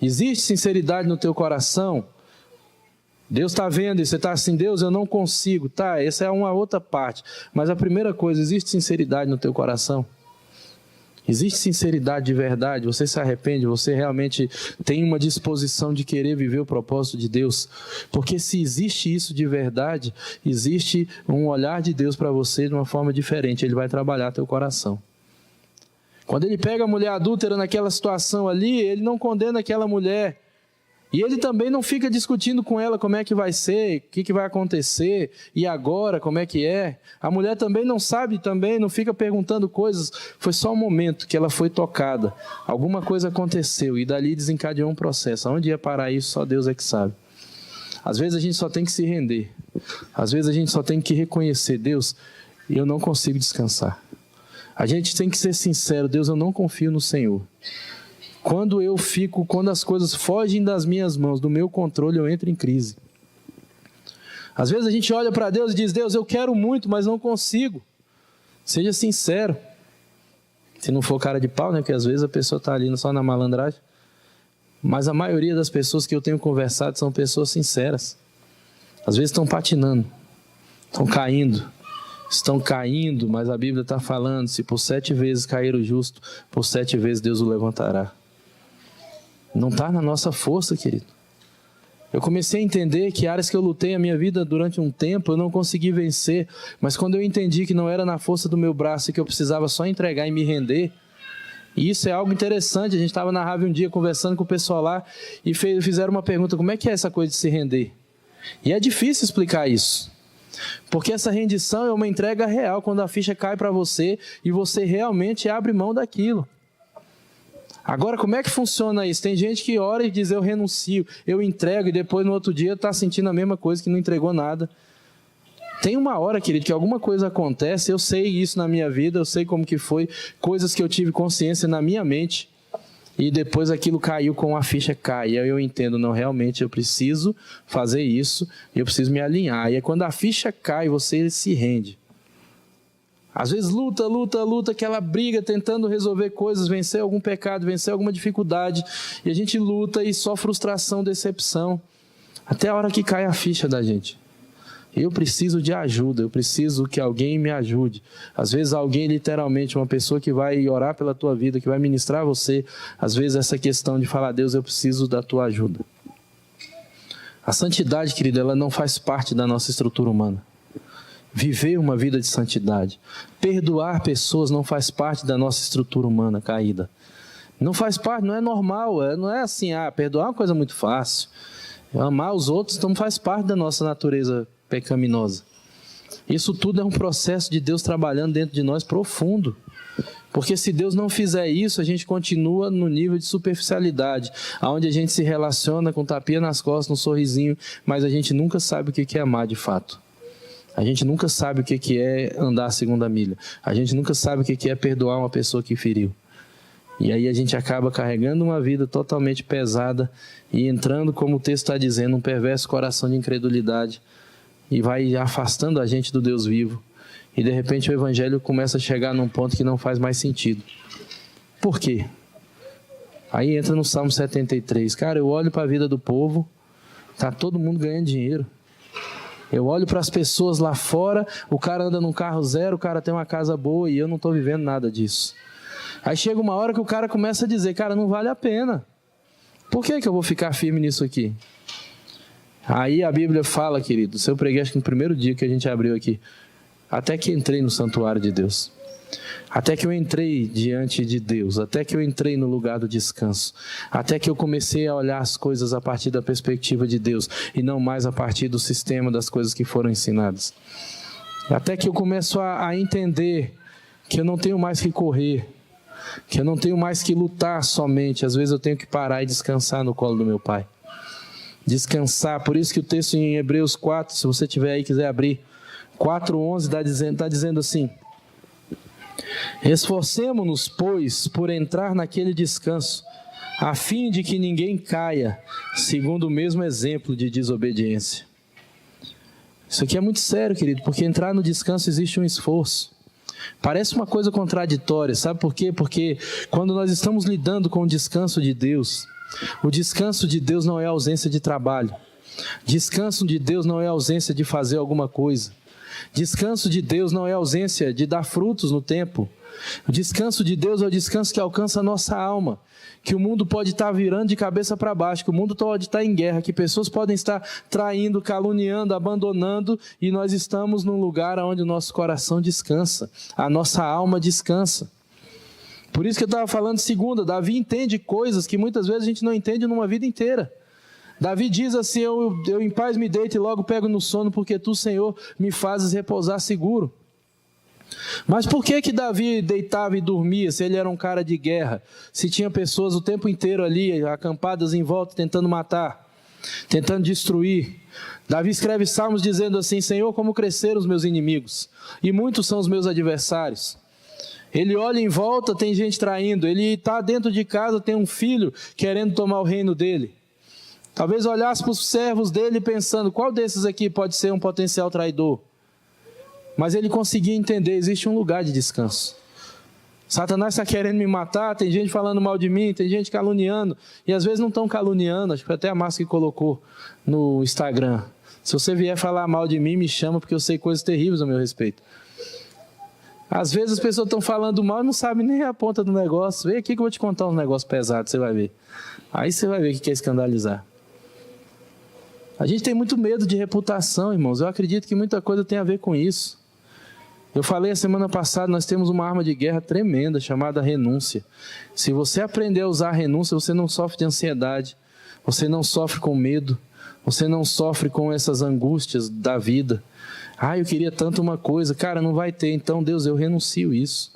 Existe sinceridade no teu coração? Deus está vendo e você está assim, Deus, eu não consigo. Tá, essa é uma outra parte. Mas a primeira coisa, existe sinceridade no teu coração? Existe sinceridade de verdade? Você se arrepende? Você realmente tem uma disposição de querer viver o propósito de Deus? Porque se existe isso de verdade, existe um olhar de Deus para você de uma forma diferente. Ele vai trabalhar teu coração. Quando ele pega a mulher adúltera naquela situação ali, ele não condena aquela mulher. E ele também não fica discutindo com ela como é que vai ser, o que vai acontecer, e agora, como é que é. A mulher também não sabe, também não fica perguntando coisas. Foi só um momento que ela foi tocada. Alguma coisa aconteceu e dali desencadeou um processo. Aonde ia parar isso, só Deus é que sabe. Às vezes a gente só tem que se render. Às vezes a gente só tem que reconhecer, Deus, eu não consigo descansar. A gente tem que ser sincero, Deus, eu não confio no Senhor. Quando as coisas fogem das minhas mãos, do meu controle, eu entro em crise. Às vezes a gente olha para Deus e diz, Deus, eu quero muito, mas não consigo. Seja sincero. Se não for cara de pau, né? Porque às vezes a pessoa está ali só na malandragem. Mas a maioria das pessoas que eu tenho conversado são pessoas sinceras. Às vezes estão patinando, estão caindo, mas a Bíblia está falando, se por 7 vezes cair o justo, por 7 vezes Deus o levantará. Não está na nossa força, querido. Eu comecei a entender que áreas que eu lutei a minha vida durante um tempo, eu não consegui vencer, mas quando eu entendi que não era na força do meu braço e que eu precisava só entregar e me render, e isso é algo interessante, a gente estava na Rave um dia conversando com o pessoal lá e fizeram uma pergunta, como é que é essa coisa de se render? E é difícil explicar isso, porque essa rendição é uma entrega real, quando a ficha cai para você e você realmente abre mão daquilo. Agora, como é que funciona isso? Tem gente que ora e diz, eu renuncio, eu entrego, e depois no outro dia está sentindo a mesma coisa, que não entregou nada. Tem uma hora, querido, que alguma coisa acontece, eu sei isso na minha vida, eu sei como que foi, coisas que eu tive consciência na minha mente, e depois aquilo caiu com a ficha cai, e aí eu entendo, não, realmente eu preciso fazer isso, eu preciso me alinhar. E é quando a ficha cai, você se rende. Às vezes luta, aquela briga tentando resolver coisas, vencer algum pecado, vencer alguma dificuldade, e a gente luta e só frustração, decepção, até a hora que cai a ficha da gente. Eu preciso de ajuda, eu preciso que alguém me ajude. Às vezes alguém, literalmente, uma pessoa que vai orar pela tua vida, que vai ministrar você, às vezes essa questão de falar, Deus, eu preciso da tua ajuda. A santidade, querido, ela não faz parte da nossa estrutura humana. Viver uma vida de santidade, perdoar pessoas não faz parte da nossa estrutura humana caída. Não faz parte, não é normal, não é assim, perdoar é uma coisa muito fácil. Amar os outros não faz parte da nossa natureza pecaminosa. Isso tudo é um processo de Deus trabalhando dentro de nós profundo. Porque se Deus não fizer isso, a gente continua no nível de superficialidade, onde a gente se relaciona com tapinha nas costas, um sorrisinho, mas a gente nunca sabe o que é amar de fato. A gente nunca sabe o que é andar a segunda milha. A gente nunca sabe o que é perdoar uma pessoa que feriu. E aí a gente acaba carregando uma vida totalmente pesada e entrando, como o texto está dizendo, um perverso coração de incredulidade, e vai afastando a gente do Deus vivo. E de repente o evangelho começa a chegar num ponto que não faz mais sentido. Por quê? Aí entra no Salmo 73. Cara, eu olho para a vida do povo, tá todo mundo ganhando dinheiro. Eu olho para as pessoas lá fora, o cara anda num carro zero, o cara tem uma casa boa e eu não estou vivendo nada disso. Aí chega uma hora que o cara começa a dizer, cara, não vale a pena. Por que eu vou ficar firme nisso aqui? Aí a Bíblia fala, querido, eu preguei acho que no primeiro dia que a gente abriu aqui, até que entrei no santuário de Deus, até que eu entrei diante de Deus, até que eu entrei no lugar do descanso, até que eu comecei a olhar as coisas a partir da perspectiva de Deus e não mais a partir do sistema das coisas que foram ensinadas. Até que eu começo a entender que eu não tenho mais que correr, que eu não tenho mais que lutar somente, às vezes eu tenho que parar e descansar no colo do meu Pai. Descansar, por isso que o texto em Hebreus 4, se você tiver aí, quiser abrir, 4:11 está dizendo assim: esforcemo-nos, pois, por entrar naquele descanso, a fim de que ninguém caia, segundo o mesmo exemplo de desobediência. Isso aqui é muito sério, querido, porque entrar no descanso existe um esforço. Parece uma coisa contraditória, sabe por quê? Porque quando nós estamos lidando com o descanso de Deus, o descanso de Deus não é ausência de trabalho. Descanso de Deus não é ausência de fazer alguma coisa. Descanso de Deus não é ausência de dar frutos no tempo. O descanso de Deus é o descanso que alcança a nossa alma. Que o mundo pode estar virando de cabeça para baixo, que o mundo pode estar em guerra, que pessoas podem estar traindo, caluniando, abandonando, e nós estamos num lugar onde o nosso coração descansa, a nossa alma descansa. Por isso que eu estava falando segunda, Davi entende coisas que muitas vezes a gente não entende numa vida inteira. Davi diz assim, eu em paz me deito e logo pego no sono, porque tu, Senhor, me fazes repousar seguro. Mas por que Davi deitava e dormia, se ele era um cara de guerra, se tinha pessoas o tempo inteiro ali, acampadas em volta, tentando matar, tentando destruir? Davi escreve salmos dizendo assim, Senhor, como cresceram os meus inimigos, e muitos são os meus adversários. Ele olha em volta, tem gente traindo, ele está dentro de casa, tem um filho querendo tomar o reino dele. Talvez olhasse para os servos dele pensando, qual desses aqui pode ser um potencial traidor? Mas ele conseguia entender, existe um lugar de descanso. Satanás está querendo me matar, tem gente falando mal de mim, tem gente caluniando, e às vezes não estão caluniando, acho que foi até a Márcia que colocou no Instagram. Se você vier falar mal de mim, me chama, porque eu sei coisas terríveis a meu respeito. Às vezes as pessoas estão falando mal e não sabem nem a ponta do negócio. Vem aqui que eu vou te contar uns negócios pesados, você vai ver. Aí você vai ver o que é escandalizar. A gente tem muito medo de reputação, irmãos. Eu acredito que muita coisa tem a ver com isso. Eu falei a semana passada, nós temos uma arma de guerra tremenda chamada renúncia. Se você aprender a usar a renúncia, você não sofre de ansiedade, você não sofre com medo, você não sofre com essas angústias da vida. Eu queria tanto uma coisa, cara, não vai ter, então Deus, eu renuncio isso.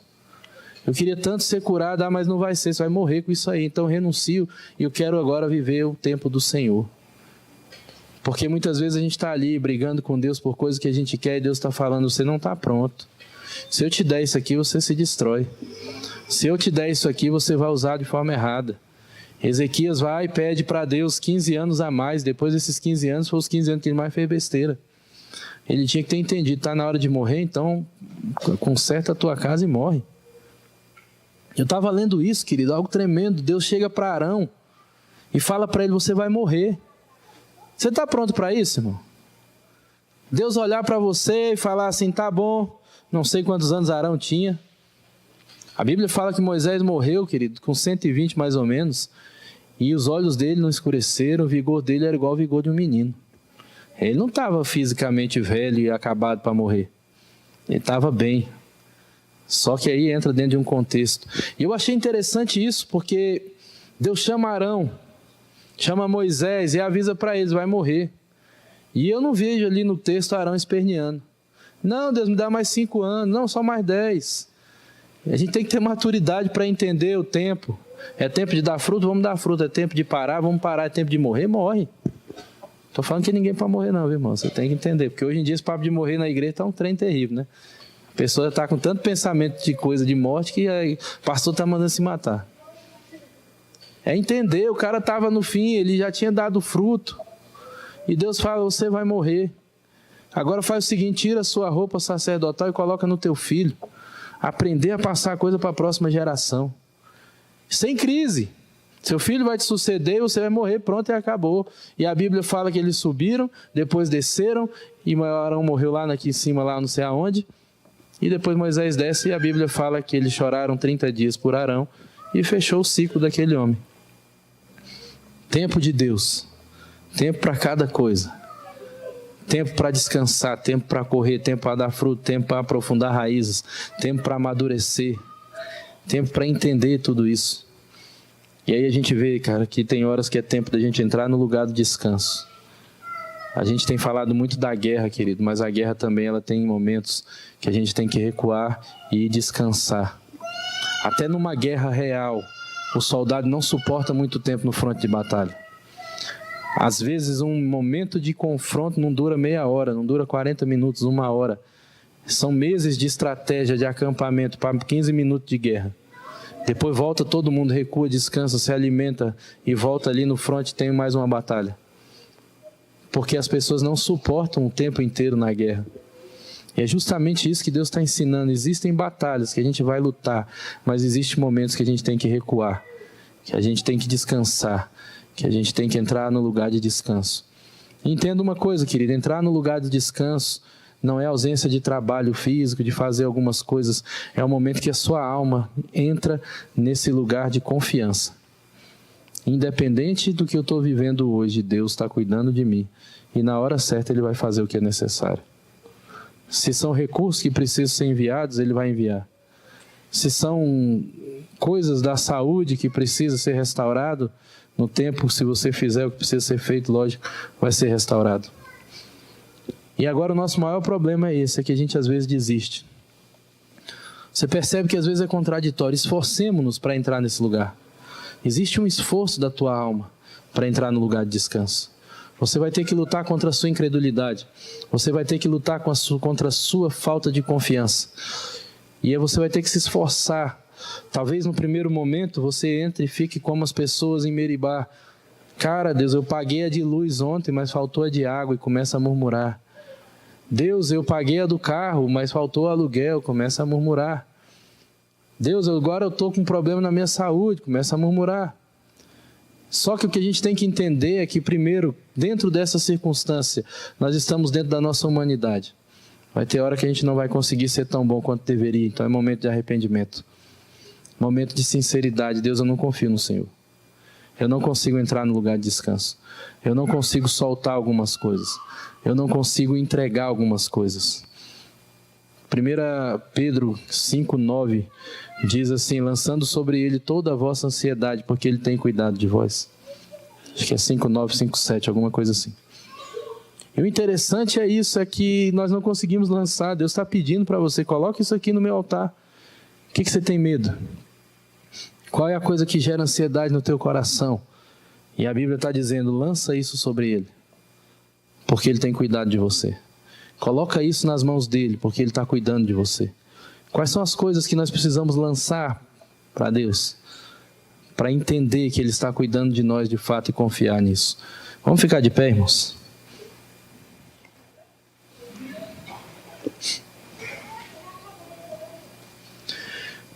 Eu queria tanto ser curado, mas não vai ser, você vai morrer com isso aí, então eu renuncio e eu quero agora viver o tempo do Senhor. Porque muitas vezes a gente está ali brigando com Deus por coisas que a gente quer e Deus está falando, você não está pronto. Se eu te der isso aqui, você se destrói. Se eu te der isso aqui, você vai usar de forma errada. Ezequias vai e pede para Deus 15 anos a mais. Depois desses 15 anos, foi os 15 anos que ele mais fez besteira. Ele tinha que ter entendido, está na hora de morrer, então conserta a tua casa e morre. Eu estava lendo isso, querido, algo tremendo. Deus chega para Arão e fala para ele, você vai morrer. Você está pronto para isso, irmão? Deus olhar para você e falar assim, tá bom, não sei quantos anos Arão tinha. A Bíblia fala que Moisés morreu, querido, com 120 mais ou menos, e os olhos dele não escureceram, o vigor dele era igual ao vigor de um menino. Ele não estava fisicamente velho e acabado para morrer. Ele estava bem. Só que aí entra dentro de um contexto. E eu achei interessante isso, porque Deus chama Arão, chama Moisés e avisa para eles, vai morrer. E eu não vejo ali no texto Arão esperneando. Não, Deus, me dá mais 5 anos. Não, só mais 10. A gente tem que ter maturidade para entender o tempo. É tempo de dar fruto, vamos dar fruto. É tempo de parar, vamos parar. É tempo de morrer, morre. Estou falando que ninguém pode morrer não, viu, irmão? Você tem que entender. Porque hoje em dia esse papo de morrer na igreja está um trem terrível, né? A pessoa está com tanto pensamento de coisa de morte que o pastor está mandando se matar. É entender, o cara estava no fim, ele já tinha dado fruto. E Deus fala, você vai morrer. Agora faz o seguinte, tira a sua roupa sacerdotal e coloca no teu filho. Aprender a passar a coisa para a próxima geração. Sem crise. Seu filho vai te suceder e você vai morrer, pronto e acabou. E a Bíblia fala que eles subiram, depois desceram, e Arão morreu lá aqui em cima, lá não sei aonde. E depois Moisés desce e a Bíblia fala que eles choraram 30 dias por Arão e fechou o ciclo daquele homem. Tempo de Deus. Tempo para cada coisa. Tempo para descansar, tempo para correr, tempo para dar fruto, tempo para aprofundar raízes, tempo para amadurecer, tempo para entender tudo isso. E aí a gente vê, cara, que tem horas que é tempo da gente entrar no lugar do descanso. A gente tem falado muito da guerra, querido, mas a guerra também ela tem momentos que a gente tem que recuar e descansar. Até numa guerra real, o soldado não suporta muito tempo no fronte de batalha. Às vezes um momento de confronto não dura meia hora, não dura 40 minutos, 1 hora. São meses de estratégia, de acampamento para 15 minutos de guerra. Depois volta, todo mundo recua, descansa, se alimenta e volta ali no fronte, tem mais uma batalha. Porque as pessoas não suportam o tempo inteiro na guerra. E é justamente isso que Deus está ensinando. Existem batalhas que a gente vai lutar, mas existem momentos que a gente tem que recuar, que a gente tem que descansar, que a gente tem que entrar no lugar de descanso. E entenda uma coisa, querido, entrar no lugar de descanso não é ausência de trabalho físico, de fazer algumas coisas, é o momento que a sua alma entra nesse lugar de confiança. Independente do que eu estou vivendo hoje, Deus está cuidando de mim e na hora certa Ele vai fazer o que é necessário. Se são recursos que precisam ser enviados, Ele vai enviar. Se são coisas da saúde que precisam ser restaurado, no tempo, se você fizer o que precisa ser feito, lógico, vai ser restaurado. E agora o nosso maior problema é esse, é que a gente às vezes desiste. Você percebe que às vezes é contraditório. Esforcemo-nos para entrar nesse lugar. Existe um esforço da tua alma para entrar no lugar de descanso. Você vai ter que lutar contra a sua incredulidade. Você vai ter que lutar contra a sua falta de confiança. E aí você vai ter que se esforçar. Talvez no primeiro momento você entre e fique como as pessoas em Meribá. Cara, Deus, eu paguei a de luz ontem, mas faltou a de água, e começa a murmurar. Deus, eu paguei a do carro, mas faltou o aluguel, começa a murmurar. Deus, agora eu estou com um problema na minha saúde, começa a murmurar. Só que o que a gente tem que entender é que, primeiro, dentro dessa circunstância, nós estamos dentro da nossa humanidade. Vai ter hora que a gente não vai conseguir ser tão bom quanto deveria, então é momento de arrependimento. Momento de sinceridade. Deus, eu não confio no Senhor. Eu não consigo entrar no lugar de descanso. Eu não consigo soltar algumas coisas. Eu não consigo entregar algumas coisas. 1 Pedro 5,9 diz assim: lançando sobre ele toda a vossa ansiedade, porque ele tem cuidado de vós. Acho que é 5,9, 5,7, alguma coisa assim. E o interessante é isso, é que nós não conseguimos lançar. Deus está pedindo para você, coloque isso aqui no meu altar. O que você tem medo? Qual é a coisa que gera ansiedade no teu coração? E a Bíblia está dizendo, lança isso sobre ele, porque ele tem cuidado de você. Coloca isso nas mãos dele, porque ele está cuidando de você. Quais são as coisas que nós precisamos lançar para Deus? Para entender que ele está cuidando de nós de fato e confiar nisso. Vamos ficar de pé, irmãos?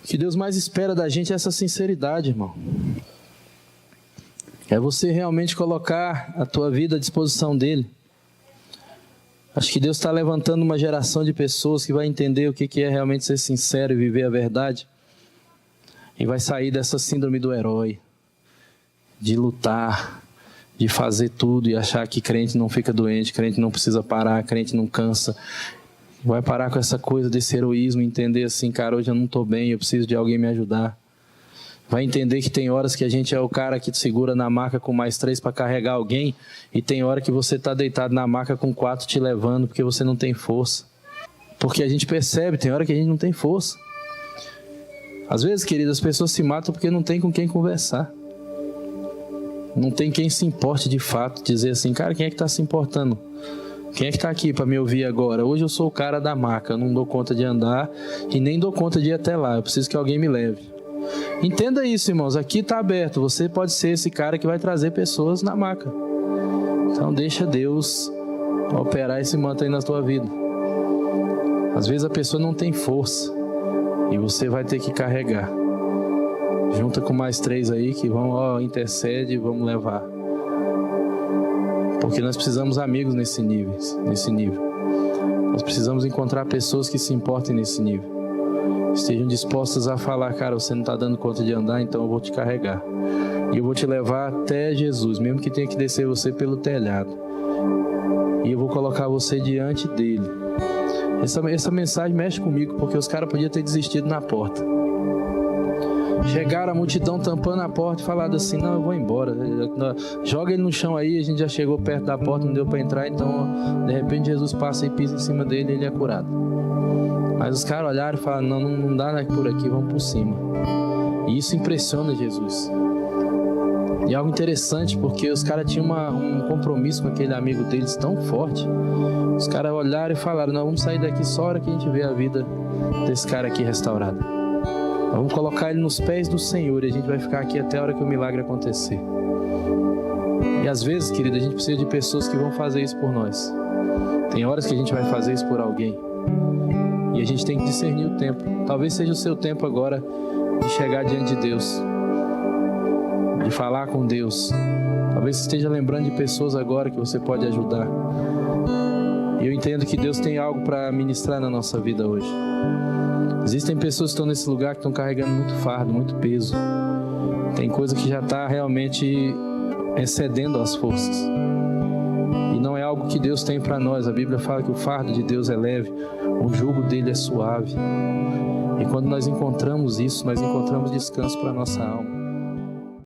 O que Deus mais espera da gente é essa sinceridade, irmão. É você realmente colocar a tua vida à disposição dele. Acho que Deus está levantando uma geração de pessoas que vai entender o que é realmente ser sincero e viver a verdade. E vai sair dessa síndrome do herói, de lutar, de fazer tudo e achar que crente não fica doente, crente não precisa parar, crente não cansa. Vai parar com essa coisa desse heroísmo, entender assim, cara, hoje eu não estou bem, eu preciso de alguém me ajudar. Vai entender que tem horas que a gente é o cara que te segura na maca com mais 3 para carregar alguém, e tem hora que você está deitado na maca com 4 te levando porque você não tem força. Porque a gente percebe, tem hora que a gente não tem força. Às vezes, querido, as pessoas se matam porque não tem com quem conversar. Não tem quem se importe de fato, dizer assim, cara, quem é que está se importando? Quem é que está aqui para me ouvir agora? Hoje eu sou o cara da maca, eu não dou conta de andar e nem dou conta de ir até lá, eu preciso que alguém me leve. Entenda isso, irmãos, aqui está aberto, você pode ser esse cara que vai trazer pessoas na maca. Então deixa Deus operar esse manto aí na tua vida. Às vezes a pessoa não tem força e você vai ter que carregar. Junta com mais 3 aí que vão, intercede e vamos levar. Porque nós precisamos amigos nesse nível. Nós precisamos encontrar pessoas que se importem nesse nível. Estejam dispostas a falar, cara, você não está dando conta de andar, então eu vou te carregar. E eu vou te levar até Jesus, mesmo que tenha que descer você pelo telhado. E eu vou colocar você diante dele. Essa mensagem mexe comigo, porque os caras podiam ter desistido na porta. Chegaram a multidão tampando a porta e falaram assim, não, eu vou embora. Joga ele no chão aí, a gente já chegou perto da porta, não deu para entrar, então de repente Jesus passa e pisa em cima dele e ele é curado. Mas os caras olharam e falaram, não dá por aqui, vamos por cima. E isso impressiona Jesus. E é algo interessante, porque os caras tinham um compromisso com aquele amigo deles tão forte. Os caras olharam e falaram, não, vamos sair daqui só a hora que a gente vê a vida desse cara aqui restaurada. Vamos colocar ele nos pés do Senhor e a gente vai ficar aqui até a hora que o milagre acontecer. E às vezes, querido, a gente precisa de pessoas que vão fazer isso por nós. Tem horas que a gente vai fazer isso por alguém. E a gente tem que discernir o tempo. Talvez seja o seu tempo agora de chegar diante de Deus, de falar com Deus. Talvez você esteja lembrando de pessoas agora que você pode ajudar. E eu entendo que Deus tem algo para ministrar na nossa vida hoje. Existem pessoas que estão nesse lugar que estão carregando muito fardo, muito peso. Tem coisa que já está realmente excedendo as forças. E não é algo que Deus tem para nós. A Bíblia fala que o fardo de Deus é leve, o jugo dele é suave. E quando nós encontramos isso, nós encontramos descanso para a nossa alma.